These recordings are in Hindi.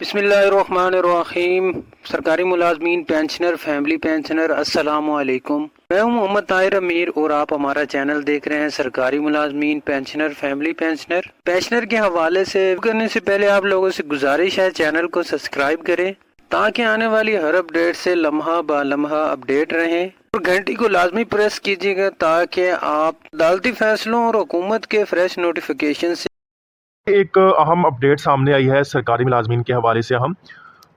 बिस्मिल्लाहिर्रहमानिर्रहीम। सरकारी मुलाजमीन, पेंशनर, फैमिली पेंशनर, अस्सलामु अलैकुम। मैं हूं मोहम्मद ताहिर अमीर और आप हमारा चैनल देख रहे हैं सरकारी मुलाजमीन, पेंशनर, फैमिली पेंशनर। पेंशनर के हवाले से करने से पहले आप लोगों से गुजारिश है चैनल को सब्सक्राइब करें ताकि आने वाली हर अपडेट से लम्हा ब लम्हा अपडेट रहें और घंटी को लाजमी प्रेस कीजिएगा ताकि आप अदालती फैसलों और हुकूमत के फ्रेश नोटिफिकेशन से एक अहम अपडेट सामने आई है सरकारी मुलाजमीन के हवाले से। हम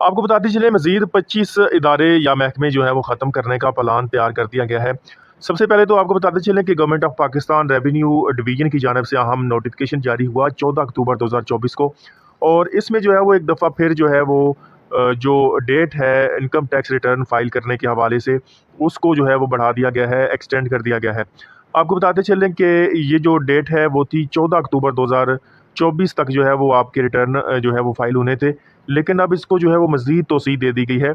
आपको बताते चले मज़ीद 25 इदारे या महकमे जो है वो ख़त्म करने का प्लान तैयार कर दिया गया है। सबसे पहले तो आपको बताते चलें कि government of Pakistan revenue division की जानिब से अहम नोटिफिकेशन जारी हुआ 14 अक्टूबर 2024 को, और इसमें जो है वो एक दफ़ा फिर जो है वो जो डेट है इनकम टैक्स रिटर्न फाइल करने के हवाले से उसको जो है वो बढ़ा दिया गया है, एक्सटेंड कर दिया गया है। आपको बताते चलें कि ये जो डेट है वो थी 14 अक्टूबर 2024 तक जो है वो आपके रिटर्न जो है वो फाइल होने थे, लेकिन अब इसको जो है वो मज़ीद तोसी दे दी गई है।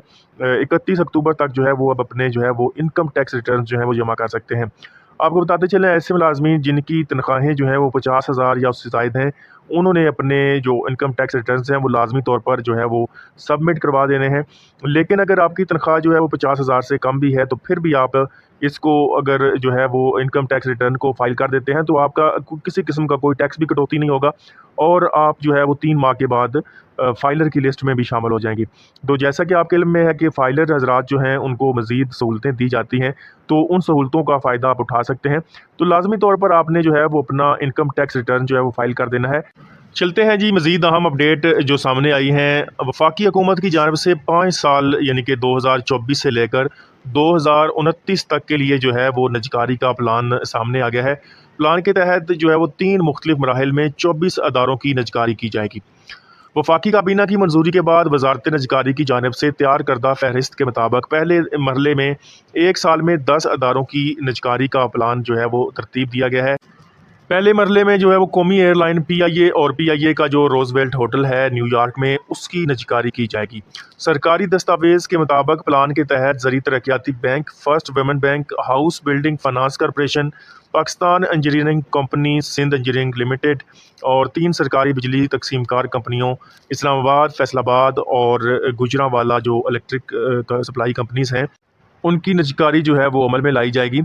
31 अक्टूबर तक जो है वो अब अपने जो है वो इनकम टैक्स रिटर्न जो है वो जमा कर सकते हैं। आपको बताते चलें ऐसे मुलाजमीन जिनकी तनख्वाहें जो हैं वो 50,000 या उससे ज़ायद हैं, उन्होंने अपने जो इनकम टैक्स रिटर्न्स हैं वो लाजमी तौर पर जो है वो सबमिट करवा देने हैं। लेकिन अगर आपकी तनख्वाह जो है वो 50,000 से कम भी है तो फिर भी आप इसको अगर जो है वो इनकम टैक्स रिटर्न को फाइल कर देते हैं तो आपका किसी किस्म का कोई टैक्स भी कटौती नहीं होगा, और आप जो है वो 3 माह के बाद फाइलर की लिस्ट में भी शामिल हो जाएंगी। तो जैसा कि आपके इल्म में है कि फ़ाइलर हज़रात जो हैं उनको मज़ीद सहूलतें दी जाती हैं, तो उन सहूलतों का फ़ायदा आप उठा सकते हैं। तो लाज़मी तौर पर आपने जो है वो अपना इनकम टैक्स रिटर्न जो है वो फ़ाइल कर देना है। चलते हैं जी मज़ीद अहम अपडेट जो सामने आई हैं। वफाकी हुकूमत की जानिब से 5 साल यानी कि 2024 से लेकर 2029 तक के लिए जो है वो निजकारी का प्लान सामने आ गया है। प्लान के तहत जो है वो 3 मुख्तलिफ मराहिल में 24 अदारों की निजकारी की जाएगी। वफाकी काबीना की मंजूरी के बाद वजारत निजकारी की जानिब से तैयार करदा फहरिस्त के मुताबिक पहले मरहले में 1 साल में 10 अदारों की निजकारी का प्लान जो है वो तरतीब दिया गया है। पहले मरहले में जो है वो कौमी एयरलाइन पीआईए और पीआईए का जो रोजवेल्ट होटल है न्यूयॉर्क में उसकी निजकारी की जाएगी। सरकारी दस्तावेज़ के मुताबिक प्लान के तहत Zarai Taraqiati bank, first women bank, house building finance corporation, Pakistan engineering company, Sindh engineering limited और 3 सरकारी बिजली तकसीमकार कंपनियों इस्लामाबाद, फैसलाबाद और गुजरांवाला जो इलेक्ट्रिक सप्लाई कंपनीज़ हैं उनकी निजकारी जो है वो अमल में लाई जाएगी।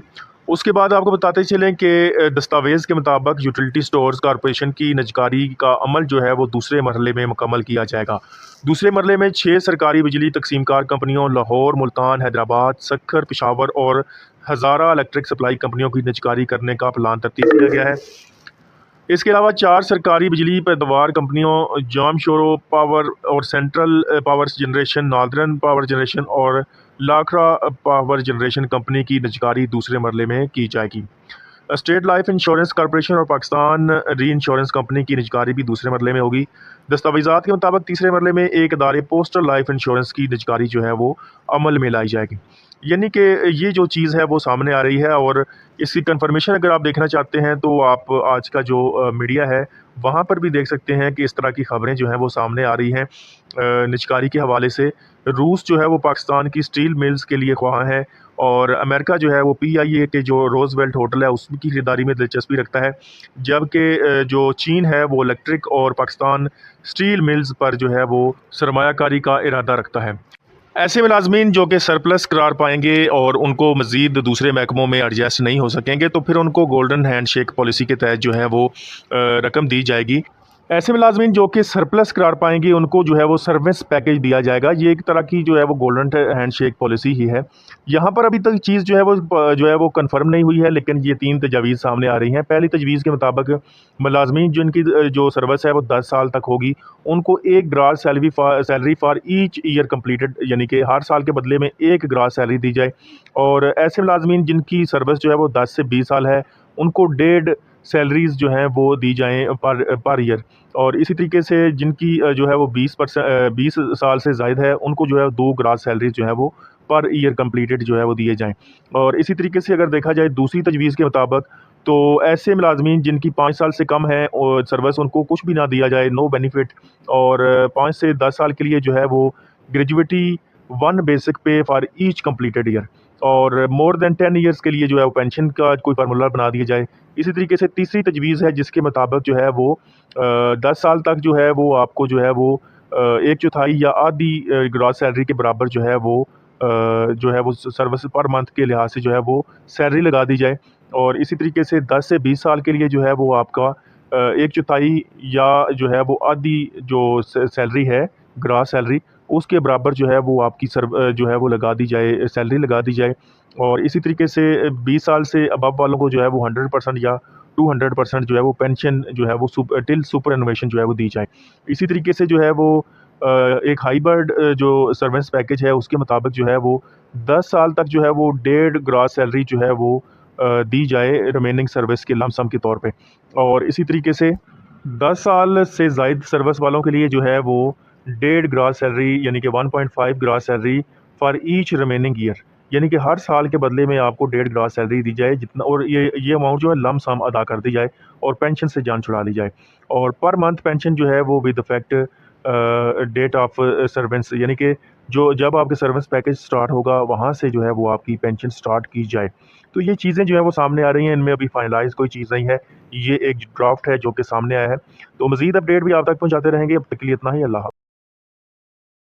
उसके बाद आपको बताते चलें कि दस्तावेज़ के मुताबिक यूटिलिटी स्टोर्स कॉरपोरेशन की निजकारी का अमल जो है वो दूसरे मरहले में मुकम्मल किया जाएगा। दूसरे मरहले में 6 सरकारी बिजली तकसीमकार कंपनियों लाहौर, मुल्तान, हैदराबाद, सक्खर, पेशावर और हज़ारा इलेक्ट्रिक सप्लाई कंपनियों की निजकारी करने का प्लान तरतीब किया गया है। इसके अलावा 4 सरकारी बिजली पैदावार कंपनियों जामशोरो पावर और central power generation, northern power generation और लाखरा पावर जनरेशन कंपनी की निजकारी दूसरे मरहले में की जाएगी। स्टेट लाइफ इंश्योरेंस कॉरपोरेशन और पाकिस्तान री इंश्योरेंस कंपनी की निजकारी भी दूसरे मरहले में होगी। दस्तावेज़ात के मुताबिक तीसरे मरहले में एक अदारे पोस्टल लाइफ इंश्योरेंस की निजकारी जो है वो अमल में लाई जाएगी। यानी कि ये जो चीज़ है वो सामने आ रही है, और इसकी कंफर्मेशन अगर आप देखना चाहते हैं तो आप आज का जो मीडिया है वहाँ पर भी देख सकते हैं कि इस तरह की ख़बरें जो हैं वो सामने आ रही हैं। निजकारी के हवाले से रूस जो है वो पाकिस्तान की स्टील मिल्स के लिए ख्वाह है, और अमेरिका जो है वो पीआईए के जो रोजवेल्ट होटल है उसकी खरीदारी में दिलचस्पी रखता है, जबकि जो चीन है वो इलेक्ट्रिक और पाकिस्तान स्टील मिल्स पर जो है वो सरमायाकारी का इरादा रखता है। ऐसे मुलाजमीन जो कि सरप्लस करार पाएंगे और उनको मज़ीद दूसरे महकमों में एडजस्ट नहीं हो सकेंगे तो फिर उनको गोल्डन हैंड शेक पॉलिसी के तहत जो है वो रकम दी जाएगी। ऐसे मुलाजमीन जो कि सरप्लस करार पाएंगे उनको जो है वो सर्विस पैकेज दिया जाएगा। ये एक तरह की जो है वो गोल्डन हैंड शेक पॉलिसी ही है। यहाँ पर अभी तक चीज़ जो है वो कन्फर्म नहीं हुई है, लेकिन ये 3 तजावीज़ सामने आ रही हैं। पहली तजवीज़ के मुताबिक मुलाजमीन जिनकी जो सर्विस है वो 10 साल तक होगी उनको एक grass salary for each year completed, यानी कि हर साल के बदले में एक ग्रास सैलरी दी जाए। और ऐसे मुलाजमीन जिनकी सर्विस जो है वो 10 से 20 साल है उनको 1.5 सैलरीज़ जो हैं वो दी जाएँ पर ईयर। और इसी तरीके से जिनकी जो है वो 20 साल से ज़ायद है उनको जो है 2 ग्रास सैलरीज जो है वो पर ईयर कंप्लीटेड जो है वो दिए जाएँ। और इसी तरीके से अगर देखा जाए दूसरी तजवीज़ के मुताबिक तो ऐसे मुलाजमीन जिनकी 5 साल से कम है और सर्विस उनको कुछ भी ना दिया जाए, नो बेनिफिट, और 5 से 10 साल के लिए जो है वो ग्रेजुएटी 1 बेसिक पे फॉर ईच कंप्लीटेड ईयर, और मोर देन 10 ईयर्स के लिए जो है वो पेंशन का कोई फार्मूला बना दिया जाए। इसी तरीके से तीसरी तजवीज़ है जिसके मुताबिक जो है वो 10 साल तक जो है वो आपको जो है वो एक चौथाई या आधी ग्रॉस सैलरी के बराबर जो है वो सर्विस पर मंथ के लिहाज से जो है वो सैलरी लगा दी जाए। और इसी तरीके से 10 से 20 साल के लिए जो है वो आपका एक चौथाई या जो है वो आधी जो सैलरी है ग्रॉस सैलरी उसके बराबर जो है वो आपकी जो है वो लगा दी जाए, सैलरी लगा दी जाए। और इसी तरीके से 20 साल से अबव वालों को जो है वो 100% या 200% जो है वो पेंशन जो है वो टिल सुपरएनुएशन जो है वो दी जाए। इसी तरीके से जो है वो एक हाइब्रिड जो सर्विस पैकेज है उसके मुताबिक जो है वो 10 साल तक जो है वो 1.5 ग्रॉस सैलरी जो है वो दी जाए रिमेनिंग सर्विस के लमसम के तौर पे। और इसी तरीके से 10 साल से ज़ायद सर्विस वालों के लिए जो है वो 1.5 ग्रॉस सैलरी यानी कि 1.5 gross salary for each remaining year, यानी कि हर साल के बदले में आपको 1.5 ग्रॉस सैलरी दी जाए जितना, और ये अमाउंट जो है लम सम अदा कर दी जाए और पेंशन से जान छुड़ा ली जाए। और पर मंथ पेंशन जो है वो विद इफेक्ट डेट ऑफ सर्वेंस, यानी कि जो जब आपके सर्विस पैकेज स्टार्ट होगा वहाँ से जो है वो आपकी पेंशन स्टार्ट की जाए। तो ये चीज़ें जो है वो सामने आ रही हैं, इनमें अभी फाइनलाइज कोई चीज़ नहीं है, ये एक ड्राफ्ट है जो कि सामने आया है। तो मज़ीद अपडेट भी आप तक पहुँचाते रहेंगे। अब तक के लिए इतना ही, अल्लाह हाफ़िज़।